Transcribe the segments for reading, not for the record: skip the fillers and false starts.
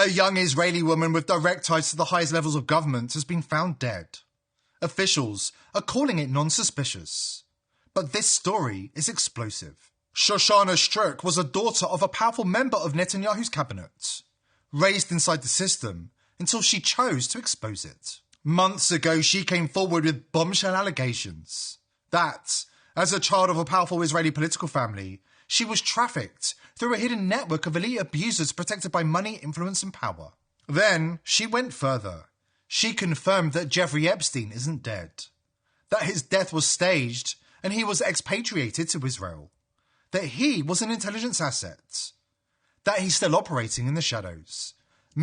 A young Israeli woman with direct ties to the highest levels of government has been found dead. Officials are calling it non-suspicious. But this story is explosive. Shoshana Strzok was a daughter of a powerful member of Netanyahu's cabinet, raised inside the system until she chose to expose it. Months ago, she came forward with bombshell allegations that, as a child of a powerful Israeli political family, she was trafficked through a hidden network of elite abusers protected by money, influence and power. Then, she went further. She confirmed that Jeffrey Epstein isn't dead, that his death was staged and he was expatriated to Israel, that he was an intelligence asset, that he's still operating in the shadows,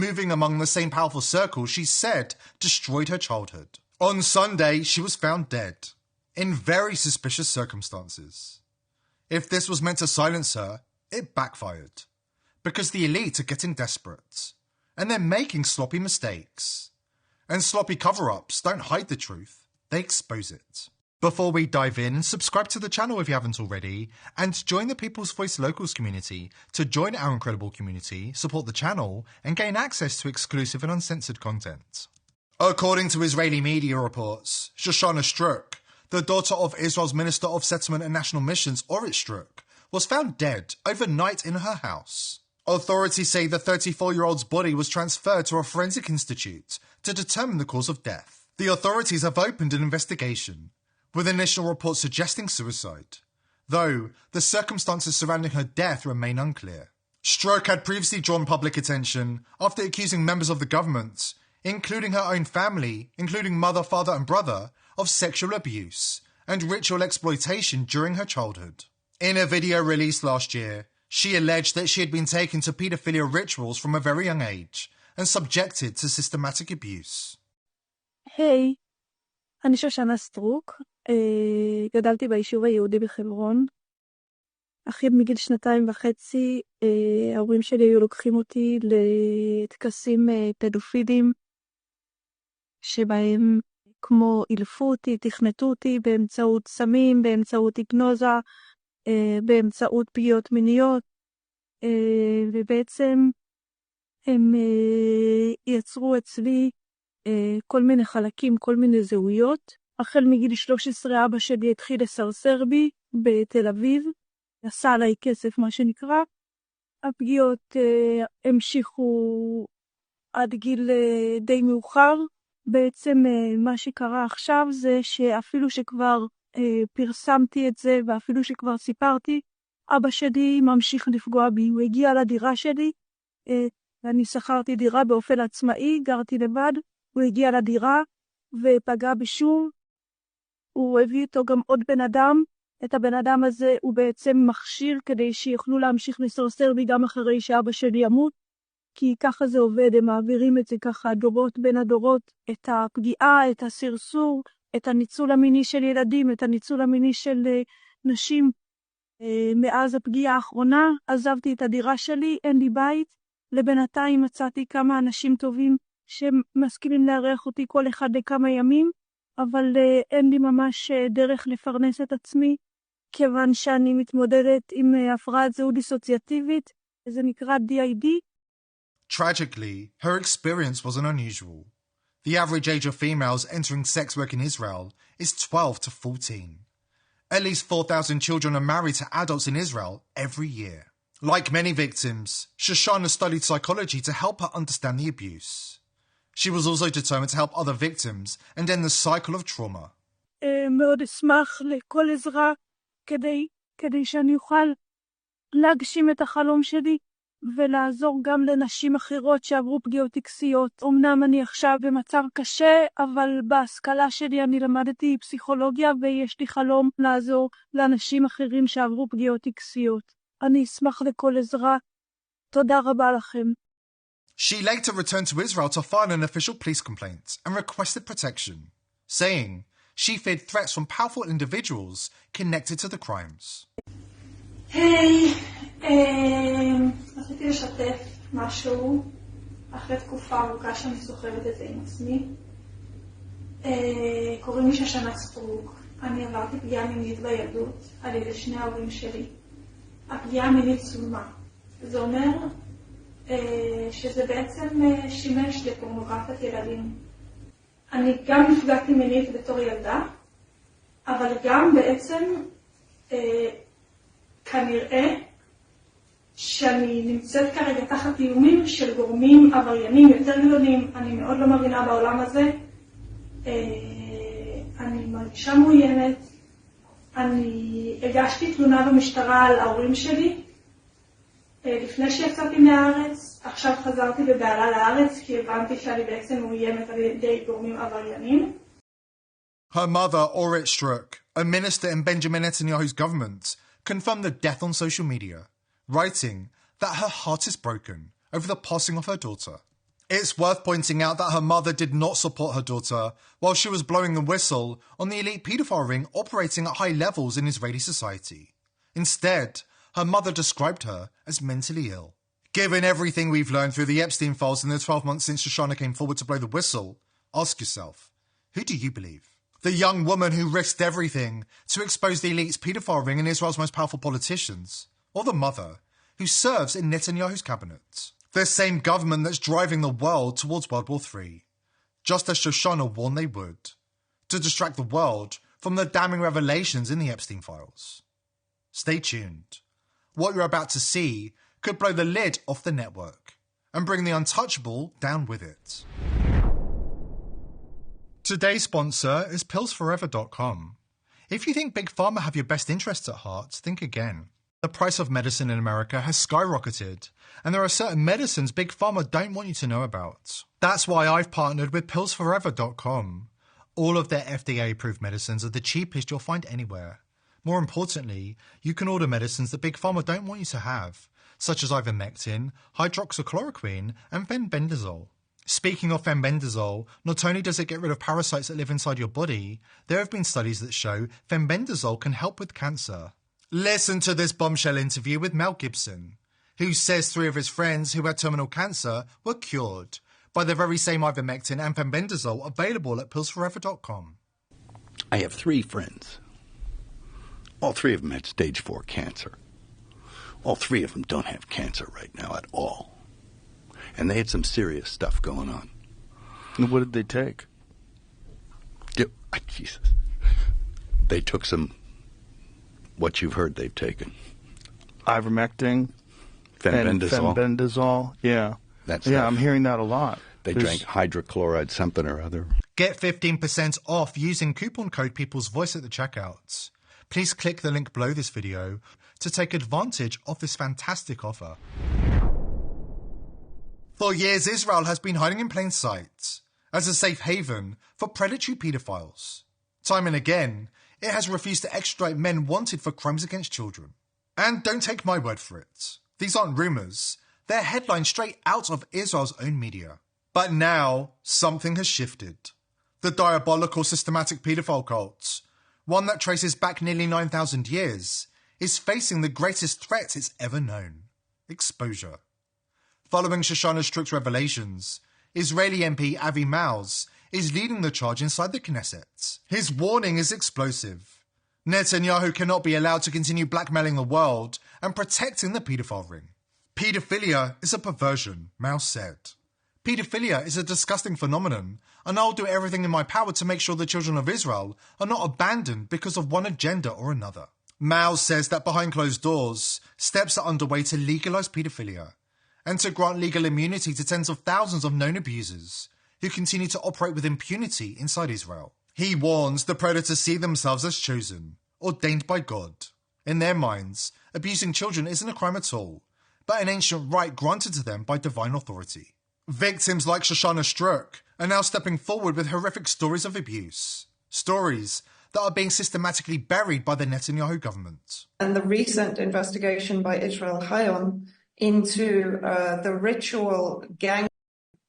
moving among the same powerful circles she said destroyed her childhood. On Sunday, she was found dead, in very suspicious circumstances. If this was meant to silence her, it backfired, because the elite are getting desperate, and they're making sloppy mistakes. And sloppy cover-ups don't hide the truth, they expose it. Before we dive in, subscribe to the channel if you haven't already, and join the People's Voice Locals community to join our incredible community, support the channel, and gain access to exclusive and uncensored content. According to Israeli media reports, Shoshana Strzok, the daughter of Israel's Minister of Settlement and National Missions, Orit Strzok, was found dead overnight in her house. Authorities say the 34-year-old's body was transferred to a forensic institute to determine the cause of death. The authorities have opened an investigation, with initial reports suggesting suicide, though the circumstances surrounding her death remain unclear. Strzok had previously drawn public attention after accusing members of the government, including her own family, including mother, father and brother, of sexual abuse and ritual exploitation during her childhood. In a video released last year, she alleged that she had been taken to paedophilia rituals from a very young age and subjected to systematic abuse. היי, אני שושנה סטרוק, גדלתי ביישוב היהודי בחברון. אחיד מגיל 2.5, ההורים שלי היו לוקחים אותי לטקסים פדופילים, שבהם כמו אילפו אותי, תכנתו אותי באמצעות סמים, באמצעות היפנוזה, באמצעות פגיעות מיניות, ובעצם הם יצרו אצלי כל מיני חלקים, כל מיני זהויות. החל מגיל 13 אבא שלי התחיל לסרסר בי בתל אביב, עשה עליי כסף מה שנקרא. הפגיעות המשיכו עד גיל די מאוחר. בעצם מה שקרה עכשיו זה שאפילו שכבר פרסמתי את זה ואפילו שכבר סיפרתי, אבא שלי ממשיך לפגוע בי. הוא הגיע לדירה שלי, ואני שכרתי דירה באופן עצמאי, גרתי לבד. הוא הגיע לדירה ופגע בי שוב. הוא הביא איתו גם עוד בן אדם. את הבן אדם הזה הוא בעצם מכשיר כדי שיוכלו להמשיך לסרסר בי גם אחרי שאבא שלי ימות. כי ככה זה עובד, הם מעבירים את זה ככה דורות בין הדורות, את הפגיעה, את הסרסור, את הניצול המיני של ילדים, את הניצול המיני של נשים. מאז הפגיעה האחרונה עזבתי את הדירה שלי, אין לי בית. לבינתיים מצאתי כמה אנשים טובים שמסכימים לארח אותי כל אחד לכמה ימים, אבל אין לי ממש דרך לפרנס את עצמי, כיוון שאני מתמודדת עם הפרעת זהות דיסוציאטיבית, זה נקרא DID. Tragically, her experience wasn't unusual. The average age of females entering sex work in Israel is 12 to 14. At least 4,000 children are married to adults in Israel every year. Like many victims, Shoshana studied psychology to help her understand the abuse. She was also determined to help other victims and end the cycle of trauma. מאוד אשמח לכל עזרה כדי שאני אוכל להגשים את החלום שלי ולעזור גם לנשים אחרות שעברו פגיעות טקסיות. אמנם אני עכשיו במצב קשה, אבל בהשכלה שלי אני למדתי פסיכולוגיה ויש לי חלום לעזור לאנשים אחרים שעברו פגיעות טקסיות. אני אשמח לכל עזרה. תודה רבה לכם. She later returned to Israel to file an official police complaint and requested protection, saying she feared threats from powerful individuals connected to the crimes. היי, רציתי לשתף משהו אחרי תקופה ארוכה שאני סוחבת את זה עם עצמי. קוראים לי שושנה סטרוק. אני עברתי פגיעה מינית בילדות על ידי שני ההורים שלי. הפגיעה המינית צולמה. זה אומר שזה בעצם שימש לפורנוגרפיית ילדים. אני גם נפגעתי מינית בתור ילדה, אבל גם בעצם כנראה שאני נמצאת כרגע תחת איומים של גורמים עבריינים יותר גדולים. אני מאוד לא מבינה בעולם הזה. אני מרגישה מאוימת. אני הגשתי תלונה במשטרה על ההורים שלי לפני שיצאתי מהארץ. עכשיו חזרתי בבעלה לארץ כי הבנתי שאני בעצם מאוימת על ידי גורמים עבריינים. Her mother, Orit Struk, a minister in Benjamin Netanyahu's government, confirmed the death on social media, writing that her heart is broken over the passing of her daughter. It's worth pointing out that her mother did not support her daughter while she was blowing the whistle on the elite paedophile ring operating at high levels in Israeli society. Instead, her mother described her as mentally ill. Given everything we've learned through the Epstein files in the 12 months since Shoshana came forward to blow the whistle, ask yourself, who do you believe? The young woman who risked everything to expose the elite's paedophile ring and Israel's most powerful politicians, or the mother who serves in Netanyahu's cabinet? The same government that's driving the world towards World War III, just as Shoshana warned they would, to distract the world from the damning revelations in the Epstein files. Stay tuned. What you're about to see could blow the lid off the network and bring the untouchable down with it. Today's sponsor is pillsforever.com. If you think Big Pharma have your best interests at heart, think again. The price of medicine in America has skyrocketed, and there are certain medicines Big Pharma don't want you to know about. That's why I've partnered with pillsforever.com. All of their FDA-approved medicines are the cheapest you'll find anywhere. More importantly, you can order medicines that Big Pharma don't want you to have, such as ivermectin, hydroxychloroquine, and fenbendazole. Speaking of fenbendazole, not only does it get rid of parasites that live inside your body, there have been studies that show fenbendazole can help with cancer. Listen to this bombshell interview with Mel Gibson, who says 3 of his friends who had terminal cancer were cured by the very same ivermectin and fenbendazole available at pillsforever.com. I have 3 friends. All 3 of them had stage 4 cancer. All 3 of them don't have cancer right now at all. And they had some serious stuff going on. And what did they take? Jesus. They took some, what you've heard they've taken. Ivermectin? Fenbendazole. Fenbendazole, yeah. I'm hearing that a lot. They drank hydrochloride something or other. Get 15% off using coupon code People's Voice at the checkout. Please click the link below this video to take advantage of this fantastic offer. For years, Israel has been hiding in plain sight as a safe haven for predatory paedophiles. Time and again, it has refused to extradite men wanted for crimes against children. And don't take my word for it. These aren't rumours. They're headlines straight out of Israel's own media. But now, something has shifted. The diabolical systematic paedophile cult, one that traces back nearly 9,000 years, is facing the greatest threat it's ever known: exposure. Following Shoshana Struk's revelations, Israeli MP Avi Maoz is leading the charge inside the Knesset. His warning is explosive. Netanyahu cannot be allowed to continue blackmailing the world and protecting the paedophile ring. Paedophilia is a perversion, Maoz said. Paedophilia is a disgusting phenomenon, and I'll do everything in my power to make sure the children of Israel are not abandoned because of one agenda or another. Maoz says that behind closed doors, steps are underway to legalise paedophilia and to grant legal immunity to tens of thousands of known abusers who continue to operate with impunity inside Israel. He warns the predators see themselves as chosen, ordained by God. In their minds, abusing children isn't a crime at all, but an ancient right granted to them by divine authority. Victims like Shoshana Struk are now stepping forward with horrific stories of abuse. Stories that are being systematically buried by the Netanyahu government. And the recent investigation by Israel Hayom into the ritual gang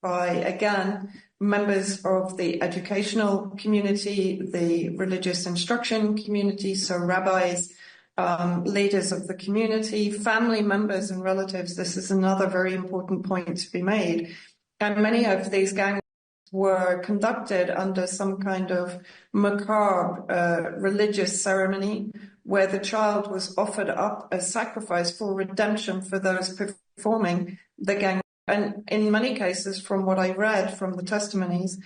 by, again, members of the educational community, the religious instruction community, so rabbis, leaders of the community, family members and relatives. This is another very important point to be made. And many of these gangs were conducted under some kind of macabre religious ceremony where the child was offered up as sacrifice for redemption for those performing the gang And in many cases, from what I read from the testimonies,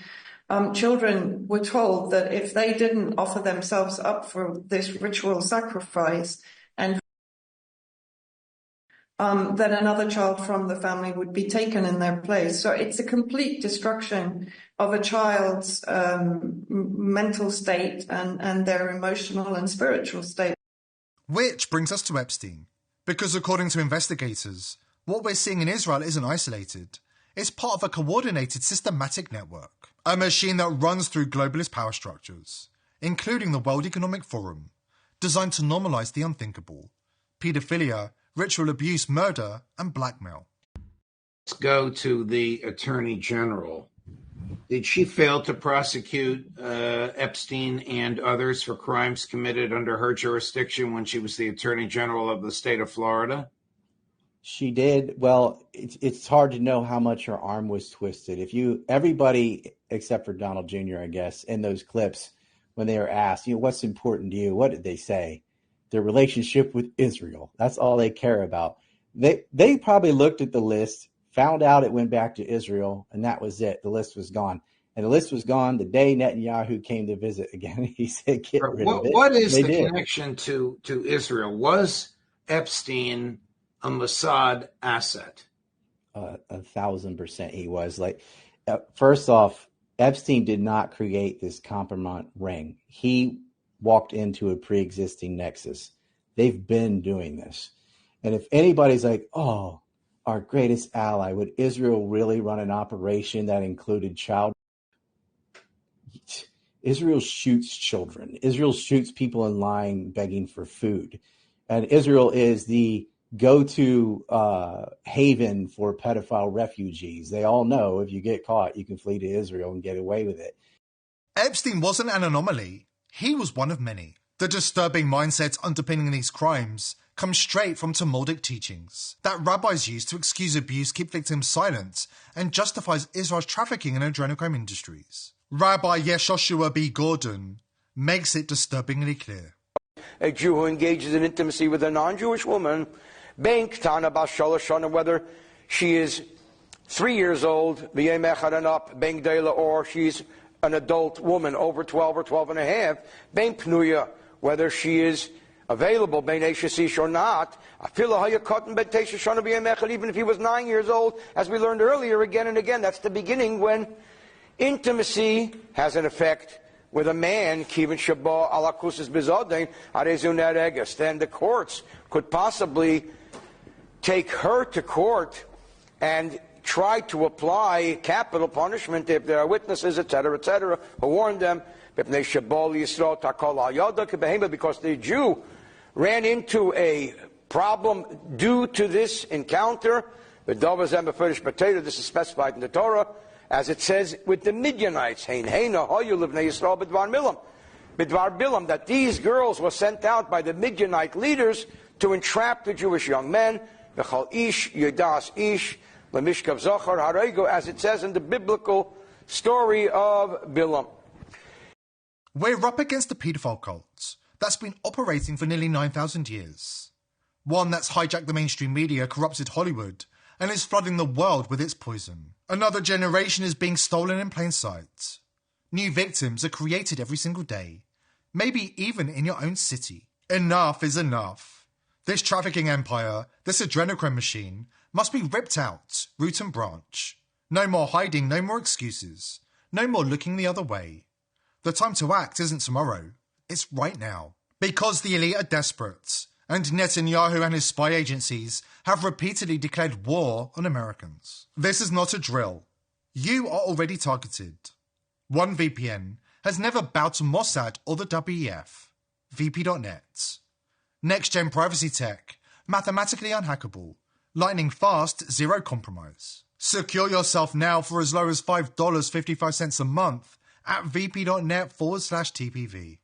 children were told that if they didn't offer themselves up for this ritual sacrifice, and then another child from the family would be taken in their place. So it's a complete destruction of a child's mental state and their emotional and spiritual state. Which brings us to Epstein, because according to investigators, what we're seeing in Israel isn't isolated. It's part of a coordinated, systematic network, a machine that runs through globalist power structures, including the World Economic Forum, designed to normalize the unthinkable: paedophilia, ritual abuse, murder, and blackmail. Let's go to the Attorney General. Did she fail to prosecute Epstein and others for crimes committed under her jurisdiction when she was the Attorney General of the state of Florida? She did. Well, it's hard to know how much her arm was twisted. Everybody except for Donald Jr., I guess, in those clips, when they were asked, what's important to you? What did they say? Their relationship with Israel. That's all they care about. They probably looked at the list, found out it went back to Israel, and that was it. The list was gone. And the list was gone the day Netanyahu came to visit again. He said, get rid of it. What is the connection to Israel? Was Epstein a Mossad asset? 1,000% he was. First off, Epstein did not create this compromise ring. He walked into a pre-existing nexus. They've been doing this. And if anybody's like, oh, our greatest ally, would Israel really run an operation that included child? Israel shoots children. Israel shoots people in line begging for food. And Israel is the go-to haven for pedophile refugees. They all know if you get caught, you can flee to Israel and get away with it. Epstein wasn't an anomaly. He was one of many. The disturbing mindsets underpinning these crimes come straight from Talmudic teachings that rabbis use to excuse abuse, keep victims silent, and justifies Israel's trafficking in adrenochrome industries. Rabbi Yeshoshua B. Gordon makes it disturbingly clear. A Jew who engages in intimacy with a non-Jewish woman, whether she is 3 years old, or she's an adult woman over 12 or 12 and a half, whether she is available, or not, even if he was 9 years old, as we learned earlier again and again. That's the beginning when intimacy has an effect with a man, then the courts could possibly take her to court and try to apply capital punishment if there are witnesses, etc., who warned them, because the Jew ran into a problem due to this encounter. This is specified in the Torah, as it says with the Midianites, that these girls were sent out by the Midianite leaders to entrap the Jewish young men, as it says in the biblical story of Bilam. We're up against a paedophile cult that's been operating for nearly 9,000 years. One that's hijacked the mainstream media, corrupted Hollywood, and is flooding the world with its poison. Another generation is being stolen in plain sight. New victims are created every single day, maybe even in your own city. Enough is enough. This trafficking empire, this adrenochrome machine, must be ripped out, root and branch. No more hiding, no more excuses, no more looking the other way. The time to act isn't tomorrow, it's right now. Because the elite are desperate, and Netanyahu and his spy agencies have repeatedly declared war on Americans. This is not a drill. You are already targeted. One VPN has never bowed to Mossad or the WEF. VP.net. Next-gen privacy tech, mathematically unhackable, lightning fast, zero compromise. Secure yourself now for as low as $5.55 a month at vp.net/TPV.